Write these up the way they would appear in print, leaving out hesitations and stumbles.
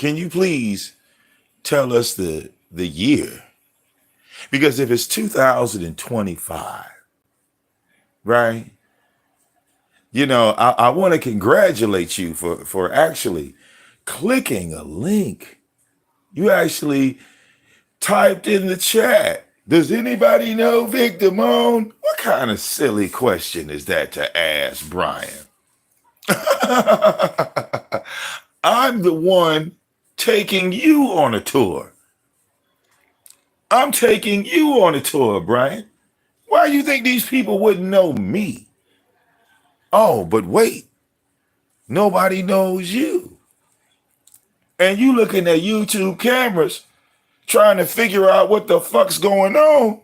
Can you please tell us the year? Because if it's 2025, right? I want to congratulate you for actually clicking a link. You actually typed in the chat. Does anybody know VicDamoane? What kind of silly question is that to ask, Brian? I'm the one taking you on a tour. I'm taking you on a tour, Brian. Why do you think these people wouldn't know me? Oh, but wait, nobody knows you. And you looking at YouTube cameras trying to figure out what the fuck's going on,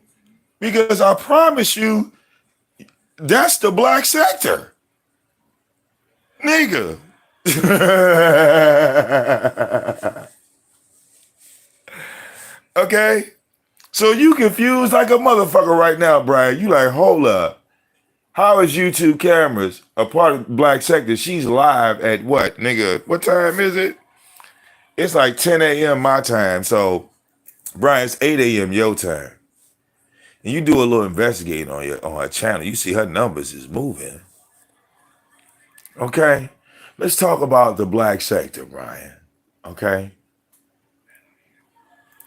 because I promise you, that's the black sector. Nigga. Okay? So you confused like a motherfucker right now, Brian. You like, hold up. How is YouTube cameras a part of black sector? She's live at what, nigga? What time is it? It's like 10 a.m. my time. So, Brian, it's 8 a.m. your time. And you do a little investigating on her channel. You see her numbers is moving. Okay? Let's talk about the black sector, Brian. Okay?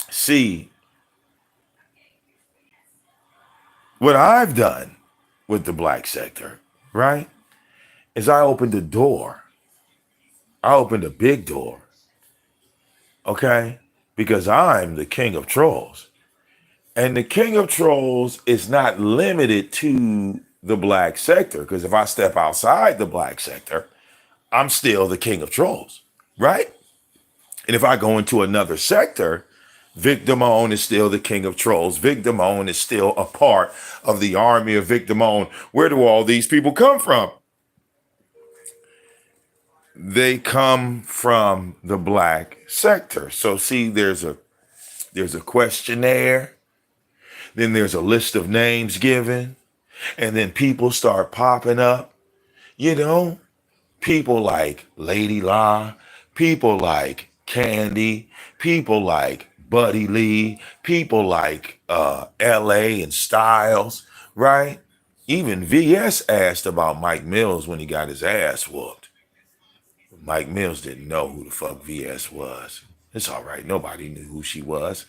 See, what I've done with the black sector, right, is I opened the door. I opened a big door. Okay? Because I'm the king of trolls. And the king of trolls is not limited to the black sector. Because if I step outside the black sector, I'm still the king of trolls, right? And if I go into another sector, VicDamoane is still the king of trolls. VicDamoane is still a part of the army of VicDamoane. Where do all these people come from? They come from the black sector. So see, there's a questionnaire, then there's a list of names given, and then people start popping up. People like Lady La, people like Candy, people like Buddy Lee, people like LA and Styles, right? Even VS asked about Mike Mills when he got his ass whooped. Mike Mills didn't know who the fuck VS was. It's all right. Nobody knew who she was.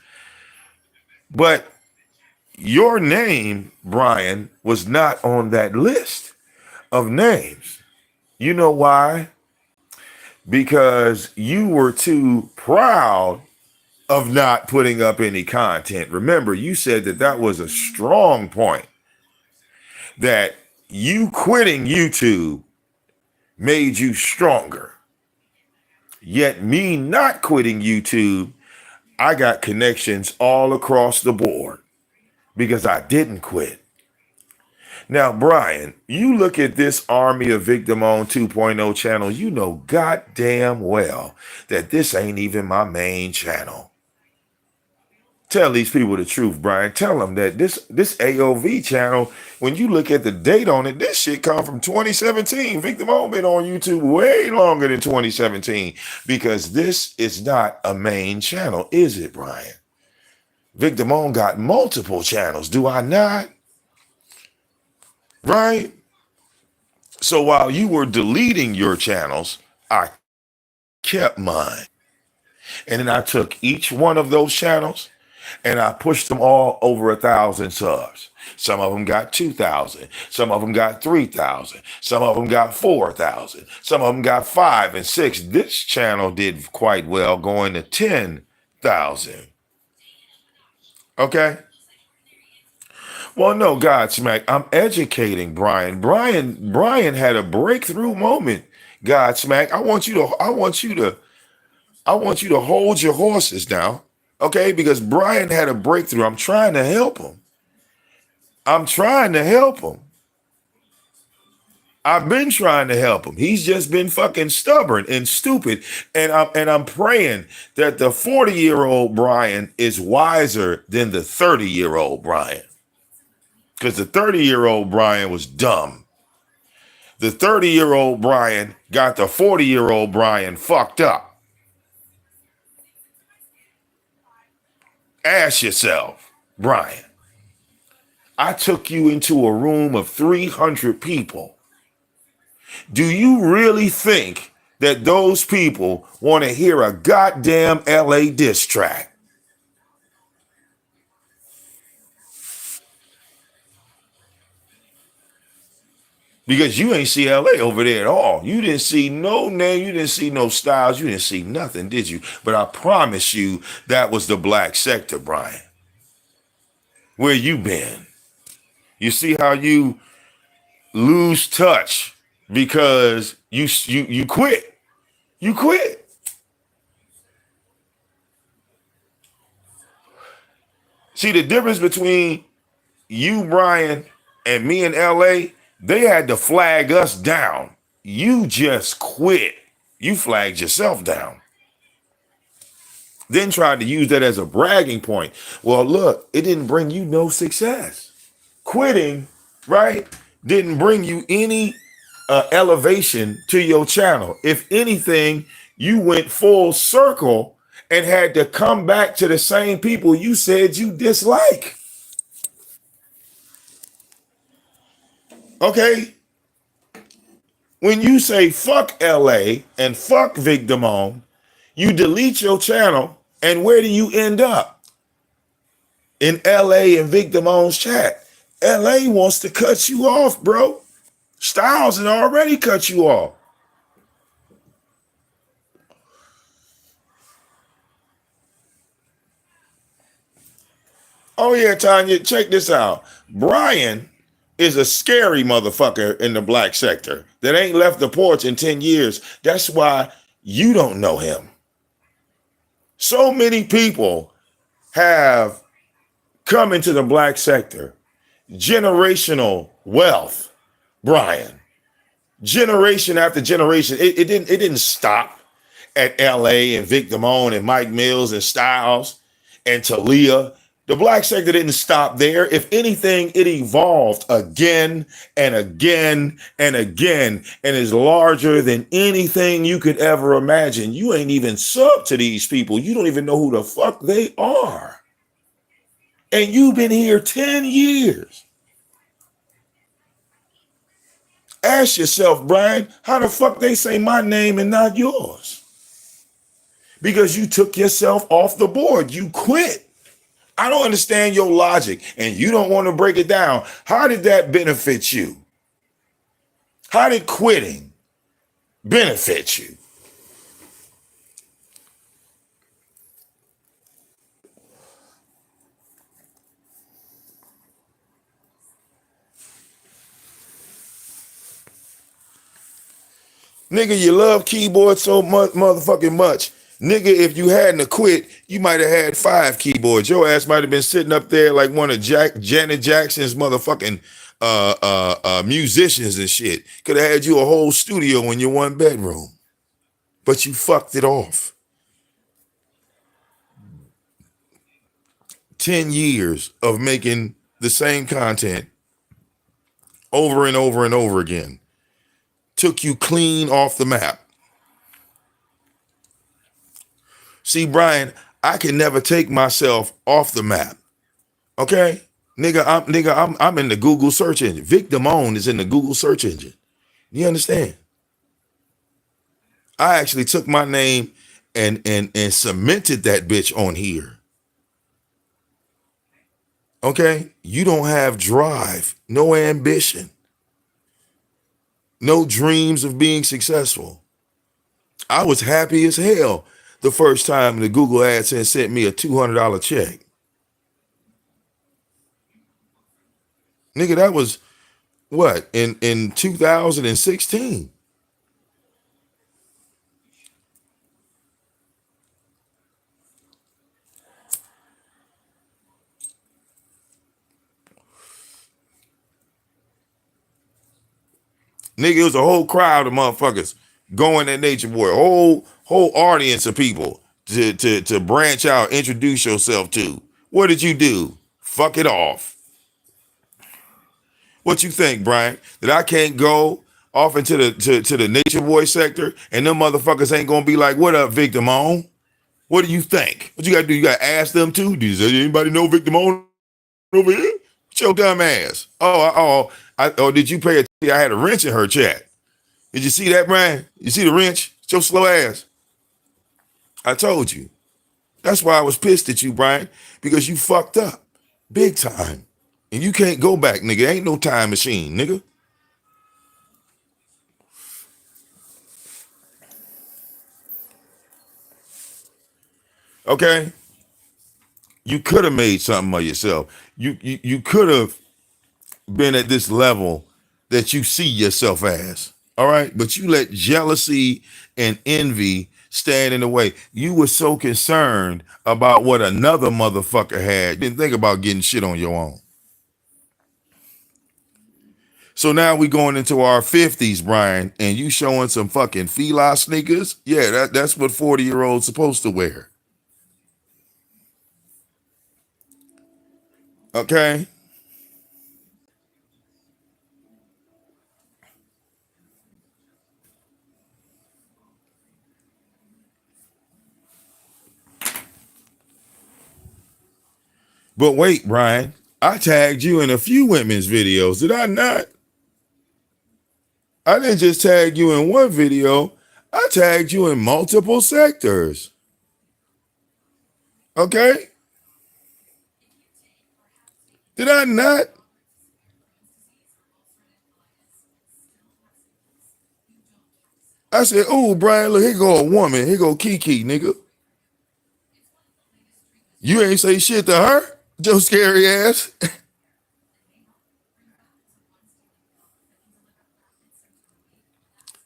But your name, Brian, was not on that list of names. You know why? Because you were too proud of not putting up any content. Remember, you said that was a strong point, that you quitting YouTube made you stronger. Yet me not quitting YouTube, I got connections all across the board because I didn't quit. Now, Brian, you look at this army of VicDamoane 2.0 channel, you know goddamn well that this ain't even my main channel. Tell these people the truth, Brian. Tell them that this AOV channel, when you look at the date on it, this shit come from 2017. VicDamoane been on YouTube way longer than 2017, because this is not a main channel, is it, Brian? VicDamoane got multiple channels, do I not? Right? So while you were deleting your channels, I kept mine. And then I took each one of those channels and I pushed them all over 1,000 subs. Some of them got 2,000. Some of them got 3,000. Some of them got 4,000. Some of them got 5 and 6. This channel did quite well, going to 10,000. Okay? Well, no, Godsmack, I'm educating Brian. Brian had a breakthrough moment. Godsmack, I want you to hold your horses now, okay? Because Brian had a breakthrough. I'm trying to help him. I've been trying to help him. He's just been fucking stubborn and stupid. And I'm praying that the 40-year-old Brian is wiser than the 30-year-old Brian. Because the 30-year-old Brian was dumb. The 30-year-old Brian got the 40-year-old Brian fucked up. Ask yourself, Brian, I took you into a room of 300 people. Do you really think that those people want to hear a goddamn LA diss track? Because you ain't see LA over there at all. You didn't see no name, you didn't see no styles, you didn't see nothing, did you? But I promise you that was the black sector, Brian. Where you been? You see how you lose touch because you quit. You quit. See the difference between you, Brian, and me in LA, they had to flag us down. You just quit. You flagged yourself down. Then tried to use that as a bragging point. Well, look, it didn't bring you no success. Quitting, right, didn't bring you any elevation to your channel. If anything, you went full circle and had to come back to the same people you said you dislike. Okay? When you say fuck LA and fuck VicDamoane, you delete your channel, and where do you end up? In LA and VicDamoane's chat. LA wants to cut you off, bro. Styles had already cut you off. Oh yeah, Tanya, check this out. Brian is a scary motherfucker in the black sector that ain't left the porch in 10 years. That's why you don't know him. So many people have come into the black sector. Generational wealth, Brian. Generation after generation. It didn't stop at LA and VicDamoane and Mike Mills and Styles and Talia. The black sector didn't stop there. If anything, it evolved again and again and again and is larger than anything you could ever imagine. You ain't even sub to these people. You don't even know who the fuck they are. And you've been here 10 years. Ask yourself, Brian, how the fuck they say my name and not yours? Because you took yourself off the board. You quit. I don't understand your logic, and you don't want to break it down. How did that benefit you? How did quitting benefit you? Nigga, you love keyboards so motherfucking much. Nigga, if you hadn't quit, you might have had 5 keyboards. Your ass might have been sitting up there like one of Janet Jackson's motherfucking musicians and shit. Could have had you a whole studio in your one bedroom. But you fucked it off. 10 years of making the same content over and over and over again took you clean off the map. See, Brian, I can never take myself off the map. Okay? I'm in the Google search engine. VicDamoane is in the Google search engine. You understand? I actually took my name and cemented that bitch on here. Okay? You don't have drive, no ambition, no dreams of being successful. I was happy as hell the first time the Google AdSense sent me a $200 check. Nigga, that was what? In 2016. Nigga, it was a whole crowd of motherfuckers going at Nature Boy. Whole audience of people to branch out, introduce yourself to. What did you do? Fuck it off. What you think, Brian? That I can't go off into the Nature Boy sector and them motherfuckers ain't gonna be like, what up, VicDamoane? What do you think? What you got to do? You got to ask them too. Does anybody know VicDamoane over here? What's your dumb ass? Oh, did you pay attention? I had a wrench in her chat. Did you see that, Brian? You see the wrench? It's your slow ass. I told you. That's why I was pissed at you, Brian, because you fucked up big time. And you can't go back, nigga. Ain't no time machine, nigga. Okay? You could have made something of yourself. You could have been at this level that you see yourself as. All right? But you let jealousy and envy stand in the way. You were so concerned about what another motherfucker had. Didn't think about getting shit on your own. So now we going into our 50s, Brian, and you showing some fucking Fila sneakers? Yeah, that's what 40-year-olds supposed to wear. Okay? But wait, Brian, I tagged you in a few women's videos, did I not? I didn't just tag you in one video. I tagged you in multiple sectors. Okay? Did I not? I said, oh, Brian, look, here go a woman. Here go Kiki, nigga. You ain't say shit to her, Joe scary ass.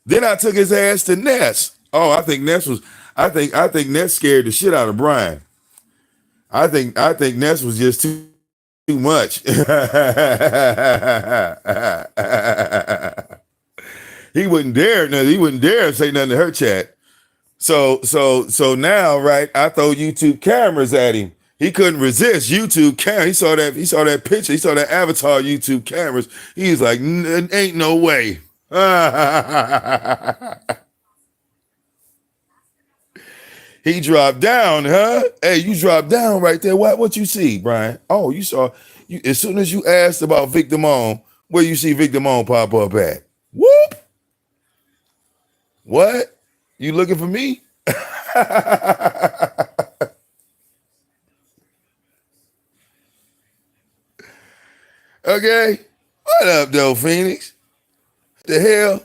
Then I took his ass to Ness. Oh, I think Ness scared the shit out of Brian. I think Ness was just too much. He wouldn't dare nothing. He wouldn't dare say nothing to her chat. So now, right? I throw YouTube cameras at him. He couldn't resist YouTube camera. He saw that picture. He saw that avatar YouTube cameras. He's like, ain't no way. He dropped down, huh? Hey, you dropped down right there. What you see, Brian? Oh, you saw you as soon as you asked about VicDamoane, where you see VicDamoane pop up at? Whoop! What? You looking for me? Okay. What up, though, Phoenix? The hell?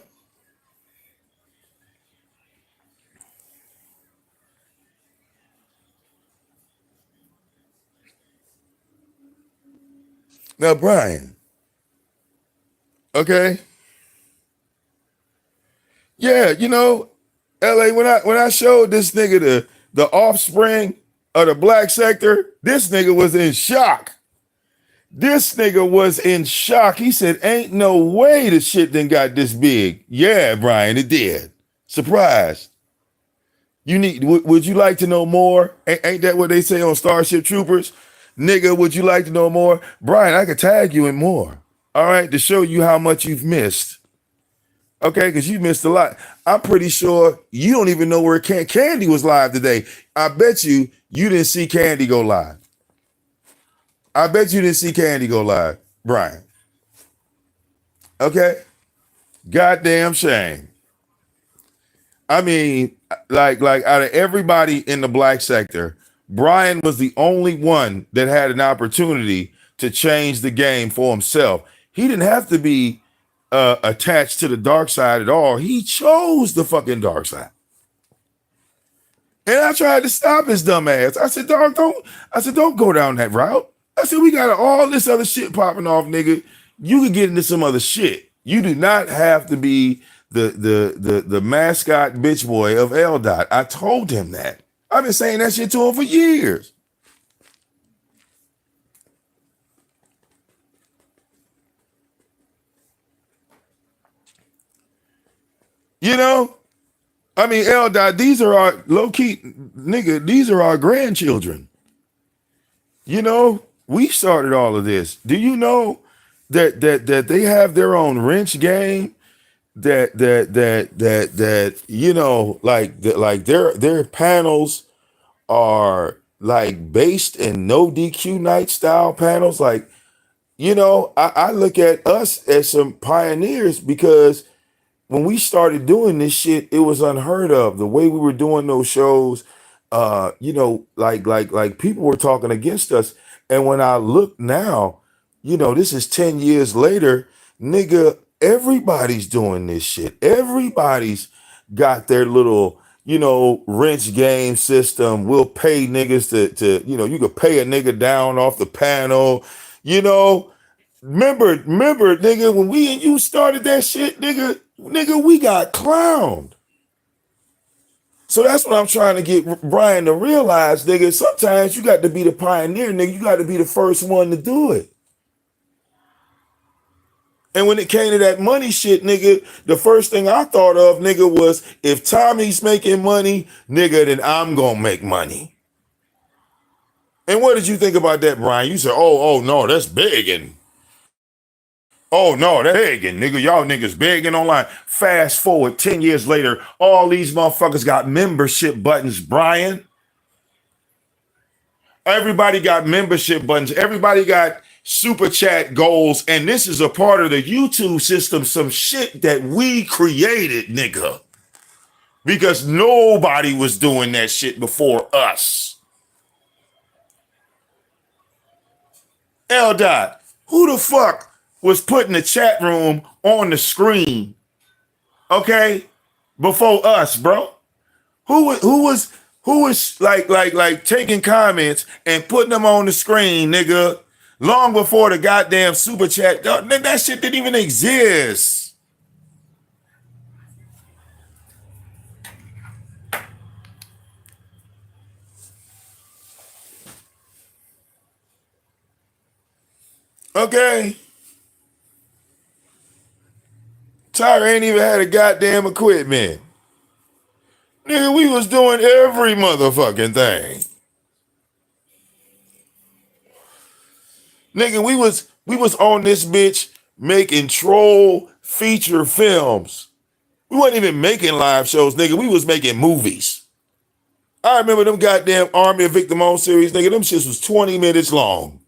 Now, Brian. Okay. Yeah, LA, when I showed this nigga the offspring of the black sector, this nigga was in shock. This nigga was in shock. He said, ain't no way the shit done got this big. Yeah, Brian, it did. Surprise. Would you like to know more? Ain't that what they say on Starship Troopers? Nigga, would you like to know more? Brian, I could tag you in more. All right, to show you how much you've missed. Okay, because you missed a lot. I'm pretty sure you don't even know where Candy was live today. I bet you didn't see Candy go live. I bet you didn't see Candy go live, Brian. Okay? Goddamn shame. I mean, like out of everybody in the black sector, Brian was the only one that had an opportunity to change the game for himself. He didn't have to be attached to the dark side at all. He chose the fucking dark side. And I tried to stop his dumb ass. I said, dog, don't go down that route. I said, we got all this other shit popping off, nigga. You could get into some other shit. You do not have to be the mascot bitch boy of L. Dot. I told him that. I've been saying that shit to him for years. I mean, L. Dot, these are our low-key, nigga, these are our grandchildren. We started all of this. Do you know that they have their own wrench game? That like their panels are like based in no DQ night style panels. Like, I look at us as some pioneers because when we started doing this shit, it was unheard of. The way we were doing those shows, like people were talking against us. And when I look now, this is 10 years later, nigga, everybody's doing this shit. Everybody's got their little, wrench game system. We'll pay niggas to, you could pay a nigga down off the panel, you know. Remember, nigga, when we and you started that shit, nigga, we got clowned. So that's what I'm trying to get Brian to realize, nigga. Sometimes you got to be the pioneer, nigga. You got to be the first one to do it. And when it came to that money shit, nigga, the first thing I thought of, nigga, was if Tommy's making money, nigga, then I'm gonna make money. And what did you think about that, Brian? You said, oh no, that's big and oh no, that's begging, nigga. Y'all niggas begging online. Fast forward 10 years later, all these motherfuckers got membership buttons, Brian. Everybody got membership buttons. Everybody got super chat goals. And this is a part of the YouTube system, some shit that we created, nigga. Because nobody was doing that shit before us. L. Dot, who the fuck was putting the chat room on the screen, okay, before us, bro? Who was like taking comments and putting them on the screen, nigga, long before the goddamn super chat? That shit didn't even exist. Okay. Tyra ain't even had a goddamn equipment. Nigga, we was doing every motherfucking thing. Nigga, we was on this bitch making troll feature films. We wasn't even making live shows, nigga. We was making movies. I remember them goddamn Army of VicDamoane series, nigga. Them shits was 20 minutes long.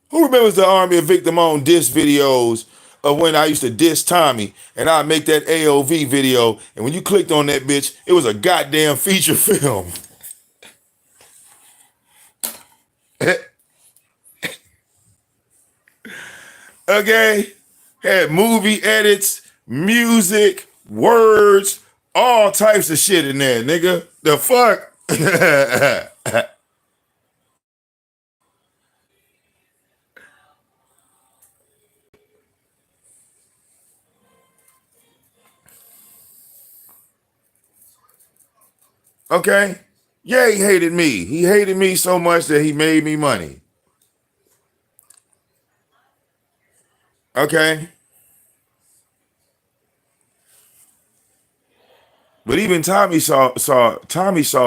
Who remembers the Army of VicDamoane diss videos of when I used to diss Tommy and I'd make that AOV video, and when you clicked on that bitch, it was a goddamn feature film. Okay? Had movie edits, music, words, all types of shit in there, nigga. The fuck? Okay? Yeah, he hated me. He hated me so much that he made me money. Okay? But even Tommy saw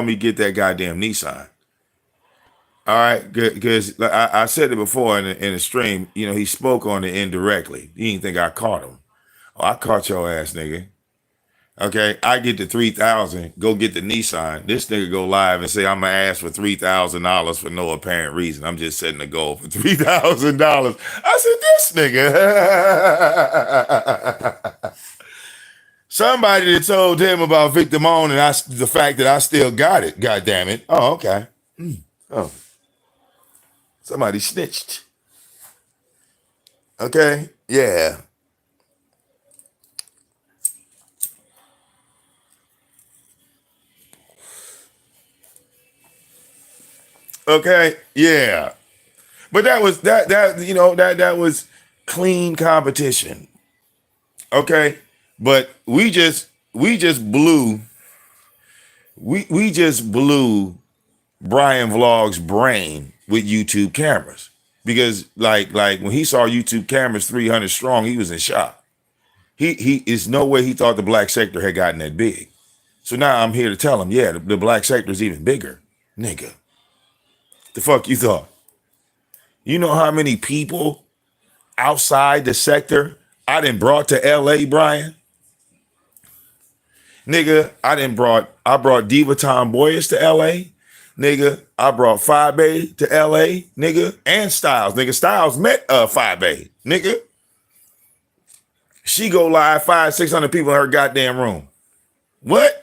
me get that goddamn Nissan. All right, because I said it before in the stream. He spoke on it indirectly. He didn't think I caught him. Oh, I caught your ass, nigga. Okay, I get the 3,000. Go get the Nissan. This nigga go live and say I'm gonna ask for $3,000 for no apparent reason. I'm just setting a goal for $3,000. I said, this nigga. Somebody that told him about VicDamoane and the fact that I still got it. God damn it. Oh, okay. Oh, somebody snitched. Okay. Yeah. Okay. Yeah. But that was that was clean competition. Okay. But we just blew Brian Vlog's brain with YouTube cameras. Because like when he saw YouTube cameras 300 strong, he was in shock. He is no way he thought the black sector had gotten that big. So now I'm here to tell him, yeah, the black sector is even bigger. Nigga. The fuck you thought? You know how many people outside the sector I done brought to LA, Brian? Nigga, I brought Diva Tomboyish to LA. Nigga, I brought 5A to LA, nigga, and Styles. Nigga, Styles met 5A. Nigga. She go live, 500-600 people in her goddamn room. What?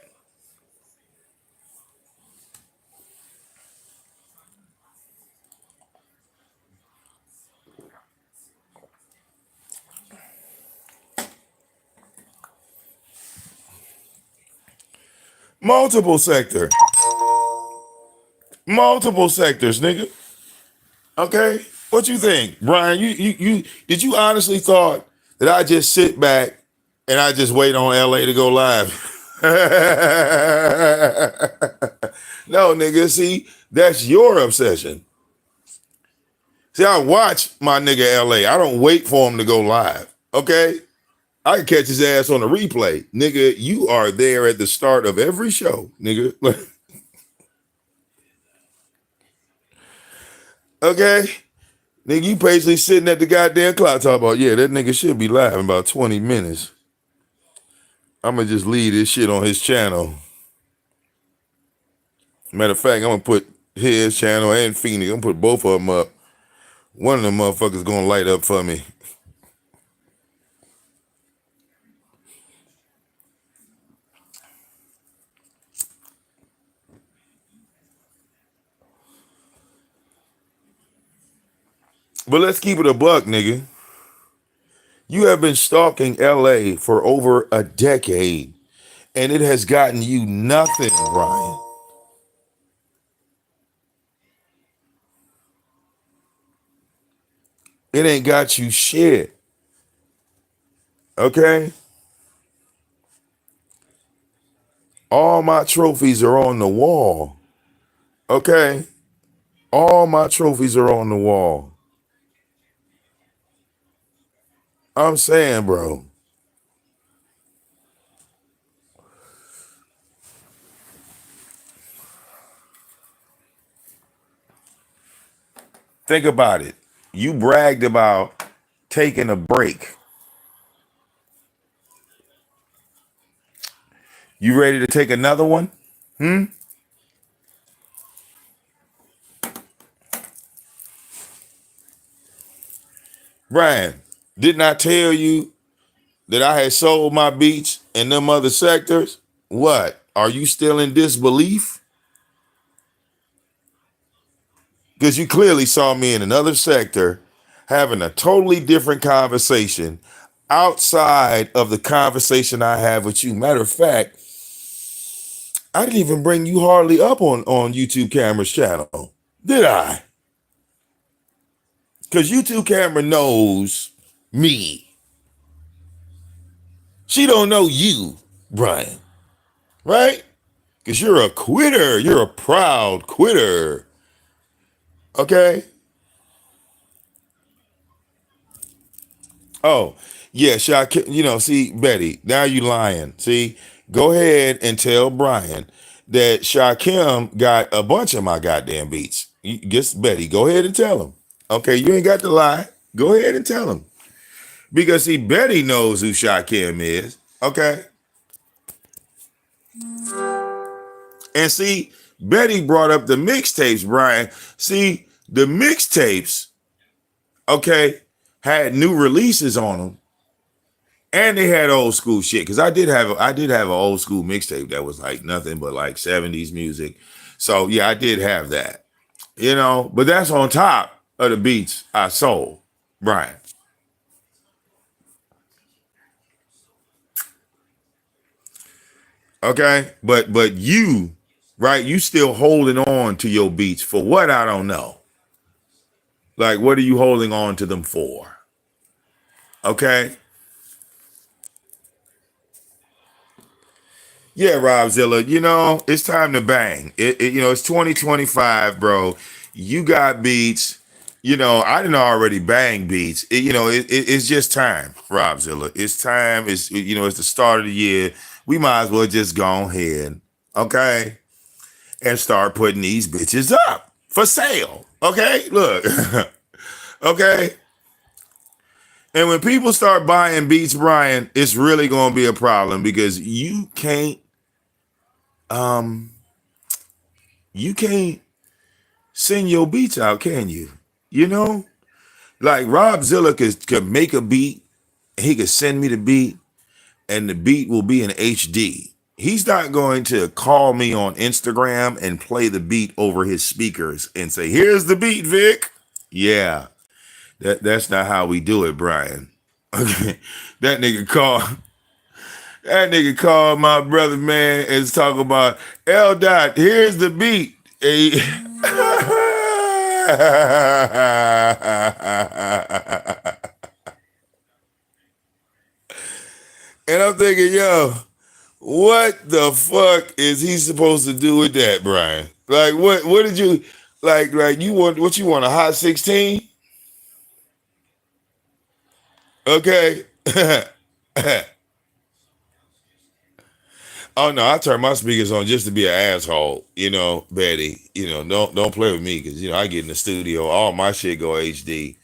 Multiple sectors, nigga. Okay, what you think, Brian? You did you honestly thought that I just sit back and I just wait on LA to go live? No, nigga. See, that's your obsession. See, I watch my nigga LA. I don't wait for him to go live. Okay, I can catch his ass on the replay, nigga. You are there at the start of every show, nigga. Okay. Nigga, you basically sitting at the goddamn clock talking about, yeah, that nigga should be live in about 20 minutes. I'm going to just leave this shit on his channel. Matter of fact, I'm going to put his channel and Phoenix. I'm going to put both of them up. One of them motherfuckers going to light up for me. But let's keep it a buck, nigga. You have been stalking LA for over a decade, and it has gotten you nothing, Brian. It ain't got you shit. Okay? All my trophies are on the wall. Okay? All my trophies are on the wall. I'm saying, bro. Think about it. You bragged about taking a break. You ready to take another one? Brian, didn't I tell you that I had sold my beats in them other sectors? What? Are you still in disbelief? Because you clearly saw me in another sector having a totally different conversation outside of the conversation I have with you. Matter of fact, I didn't even bring you hardly up on YouTube Camera's channel, did I? Because YouTube Camera knows me. She don't know you, Brian, right? Because you're a quitter. You're a proud quitter. Okay? Oh, yeah, see, Betty, now you lying. See, go ahead and tell Brian that Shakim got a bunch of my goddamn beats. Guess Betty, go ahead and tell him. Okay, you ain't got to lie. Go ahead and tell him. Because see, Betty knows who Shakim is. Okay? And see, Betty brought up the mixtapes, Brian. See, the mixtapes, okay, had new releases on them. And they had old school shit. Because I did have an old school mixtape that was like nothing but like 70s music. So yeah, I did have that. You know, but that's on top of the beats I sold, Brian. Okay, but you, right? You still holding on to your beats for what? I don't know. Like, what are you holding on to them for? Okay. Yeah, Robzilla, it's time to bang. It's 2025, bro. You got beats. I didn't already bang beats. It's just time, Robzilla. It's time. It's the start of the year. We might as well just go ahead, okay, and start putting these bitches up for sale. Okay, look, okay. And when people start buying beats, Brian, it's really gonna be a problem because you can't um, you can't send your beats out, can you? You know, like Rob Zilla could make a beat, and he could send me the beat, and the beat will be in HD. He's not going to call me on Instagram and play the beat over his speakers and say, "Here's the beat, Vic." Yeah, that's not how we do it, Brian. Okay, that nigga called. That nigga called my brother, man, and talk about L Dot. Here's the beat. Hey. And I'm thinking, yo, what the fuck is he supposed to do with that, Brian? Like, what did you like you want? What you want, a hot 16? Okay. Oh no, I turn my speakers on just to be an asshole, Betty. Don't play with me because I get in the studio, all my shit go HD.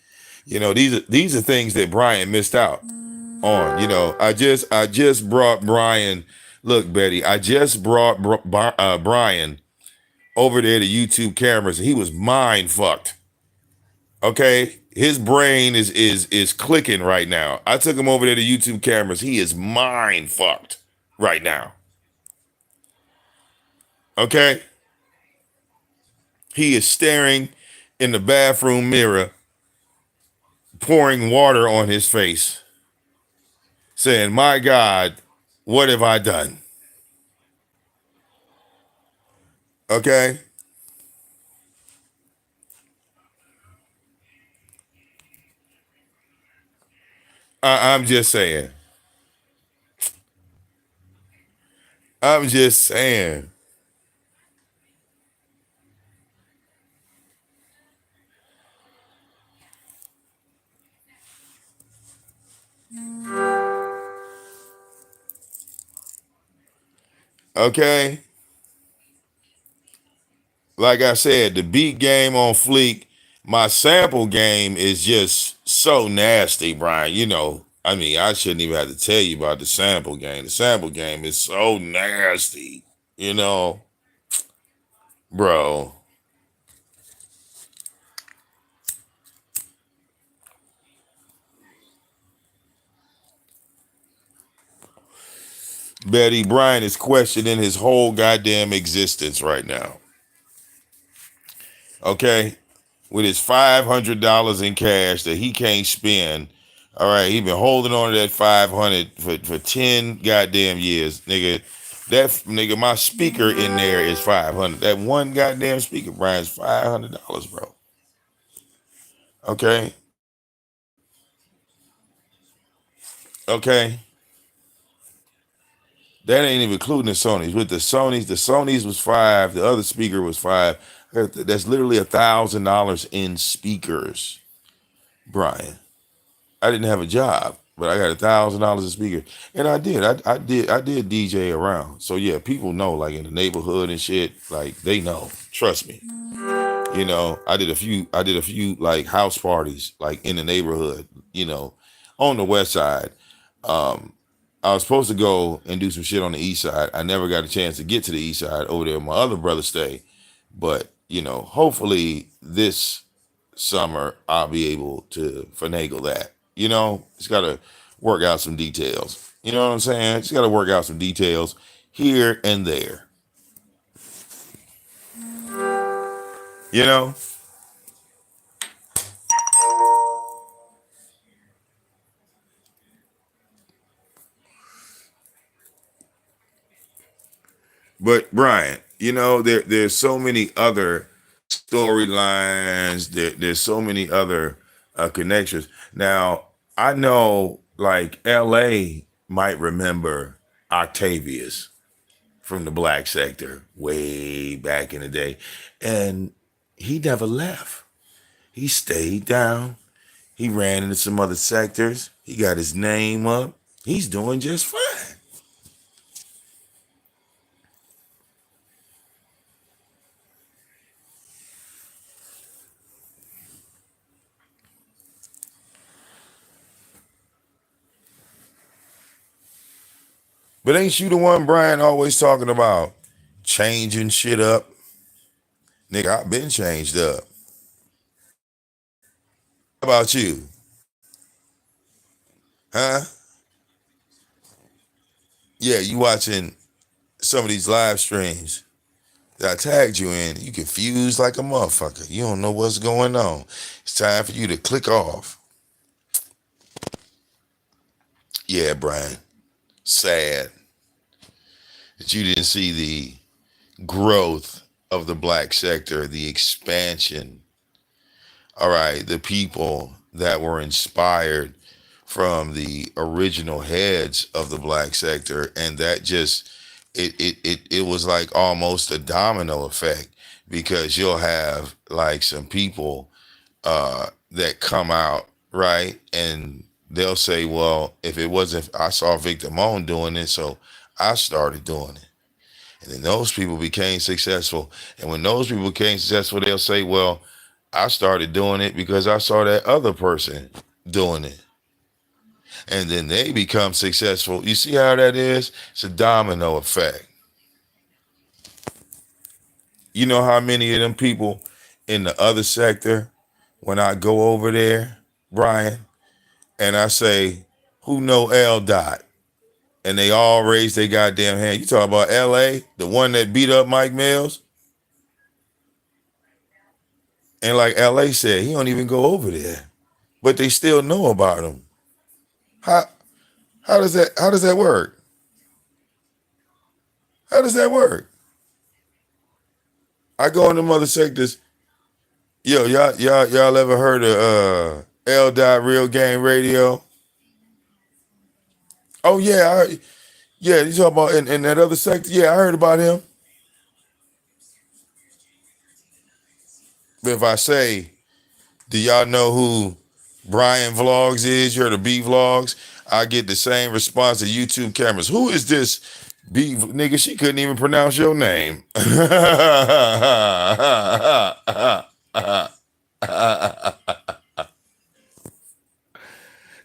These are things that Brian missed out on. I just brought Brian. Look, Betty, I just brought Brian over there to YouTube cameras, and he was mind fucked. Okay, his brain is clicking right now. I took him over there to YouTube cameras. He is mind fucked right now. Okay, he is staring in the bathroom mirror, pouring water on his face, saying, "My God, what have I done?" Okay. I'm just saying. I'm just saying. Okay. Like I said, the beat game on fleek. My sample game is just so nasty, Brian. I shouldn't even have to tell you about the sample game. The sample game is so nasty, you know, bro. Betty, Brian is questioning his whole goddamn existence right now. Okay? With his $500 in cash that he can't spend. All right, he been holding on to that 500 for 10 goddamn years, nigga. That nigga, my speaker in there is 500. That one goddamn speaker, Brian, is $500, bro. Okay, okay. That ain't even including the Sonys. With the Sonys was five. The other speaker was five. That's literally $1,000 in speakers, Brian. I didn't have a job, but I got $1,000 a speaker, and I did. I did DJ around. So yeah, people know, like in the neighborhood and shit. Like they know. Trust me. I did a few. Like house parties, like in the neighborhood. On the west side. Um, I was supposed to go and do some shit on the east side. I never got a chance to get to the east side over there where my other brother stay. But hopefully this summer I'll be able to finagle that. It's got to work out some details. You know what I'm saying? It's got to work out some details here and there. You know, but Brian, there's so many other storylines. There's so many other connections. Now I know, like L.A. might remember Octavius from the black sector way back in the day. And he never left. He stayed down. He ran into some other sectors. He got his name up. He's doing just fine. But ain't you the one, Brian, always talking about changing shit up. Nigga, I've been changed up. How about you? Huh? Yeah, you watching some of these live streams that I tagged you in. You confused like a motherfucker. You don't know what's going on. It's time for you to click off. Yeah, Brian. Sad that you didn't see the growth of the black sector, the expansion. All right, the people that were inspired from the original heads of the black sector, and that just it was like almost a domino effect, because you'll have like some people that come out, right, and they'll say, well, if it wasn't, I saw VicDamoane doing it, so I started doing it. And then those people became successful. And when those people became successful, they'll say, well, I started doing it because I saw that other person doing it. And then they become successful. You see how that is? It's a domino effect. You know how many of them people in the other sector, when I go over there, Brian, and I say, who know L Dot? And they all raise their goddamn hand. You talk about LA, the one that beat up Mike Mills? And like LA said, he don't even go over there. But they still know about him. How how does that work? How does that work? I go in them other sectors. Yo, y'all ever heard of L Dot Real Game Radio? Oh yeah, yeah, you talking about in that other sector? Yeah, I heard about him. But if I say, do y'all know who Brian Vlogs is? You heard of B Vlogs? I get the same response to YouTube cameras. Who is this B nigga? She couldn't even pronounce your name.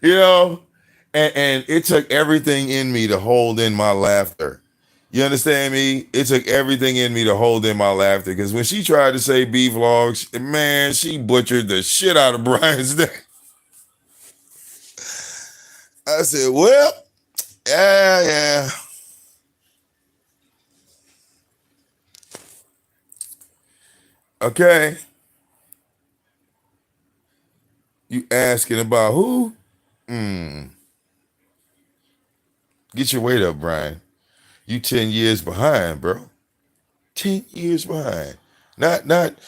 You know, and it took everything in me to hold in my laughter. You understand me? It took everything in me to hold in my laughter, because when she tried to say B Vlogs, man, she butchered the shit out of Brian's name. I said, well, yeah. Okay. You asking about who? Mm. Get your weight up, Brian. You 10 years behind, bro. 10 years behind. Not not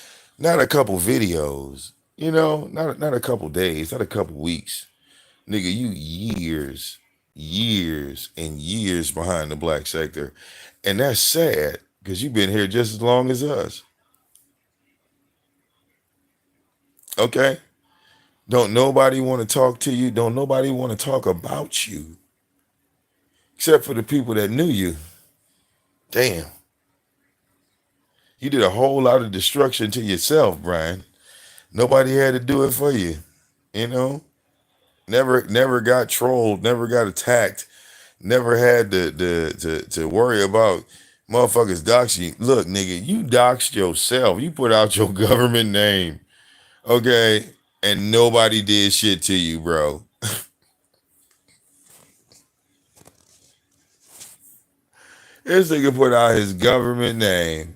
a couple videos. You know, not a couple days, not a couple weeks. Nigga, you years and years behind the black sector. And that's sad, because you've been here just as long as us. Okay? Don't nobody want to talk to you. Don't nobody want to talk about you, except for the people that knew you. Damn. You did a whole lot of destruction to yourself, Brian. Nobody had to do it for you. You know? Never got trolled, never got attacked, never had to worry about motherfuckers doxing you. Look, nigga, you doxed yourself. You put out your government name, okay? And nobody did shit to you, bro. This nigga put out his government name.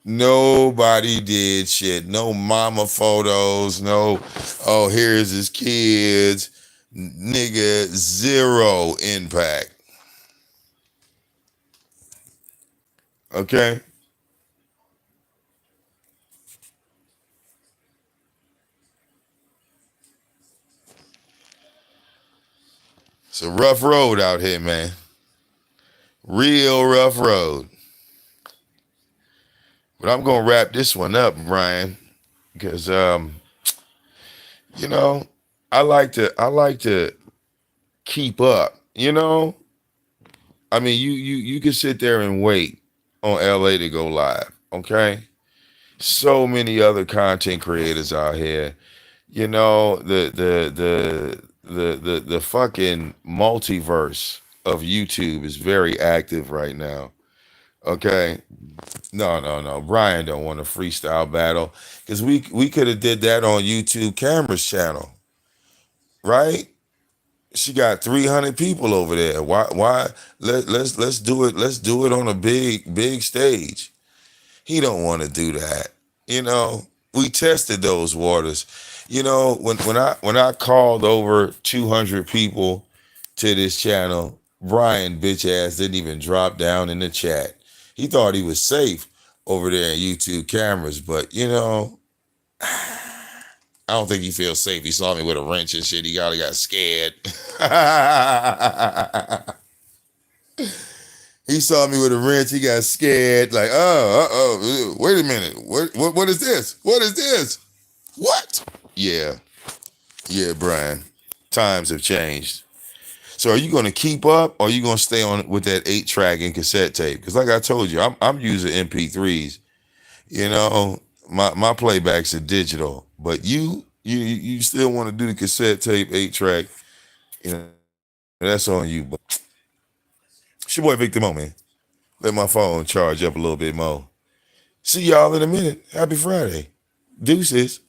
Nobody did shit. No mama photos. No, oh, here's his kids. Nigga, zero impact. Okay? It's a rough road out here, man. Real rough road. But I'm gonna wrap this one up, Brian, because you know, I like to keep up, you know? I mean, you can sit there and wait on LA to go live, okay? So many other content creators out here. You know, the fucking multiverse of YouTube is very active right now. Okay. No, no, no. Brian don't want a freestyle battle because we could have did that on YouTube Camera's channel, right? She got 300 people over there. Why let's do it. Let's do it on a big stage. He don't want to do that. You know, we tested those waters. You know, when I called over 200 people to this channel, Brian bitch ass didn't even drop down in the chat. He thought he was safe over there in YouTube cameras, but you know, I don't think he feels safe. He saw me with a wrench and shit. He got scared. He saw me with a wrench. He got scared. Like, wait a minute. What is this? What is this? What? Yeah, yeah, Brian. Times have changed. So, are you going to keep up, or are you going to stay on with that 8-track and cassette tape? Because, like I told you, I'm using MP3s. You know, my playbacks are digital, but you still want to do the cassette tape 8-track. You know, that's on you. But it's your boy VicDamoane, man. Let my phone charge up a little bit more. See y'all in a minute. Happy Friday. Deuces.